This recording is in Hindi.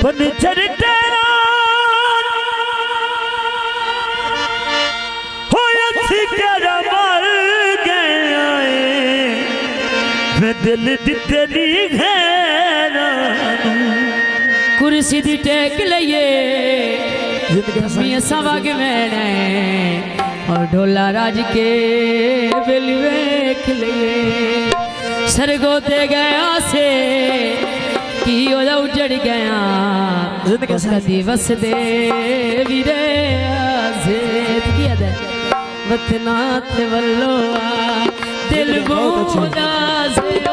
बनचर तेरा हो कर मर गया मैं दिल तेरी घेरा कुर्सी दी टेक लिए मियां सवाग मैंने और ढोला राज के बिल वेख लिए सरगोते गया से की ओदा उजड़ गया उसका दिवस दे वीरे आज़ेद किया दे वतनात वल्लो दिल बोदा से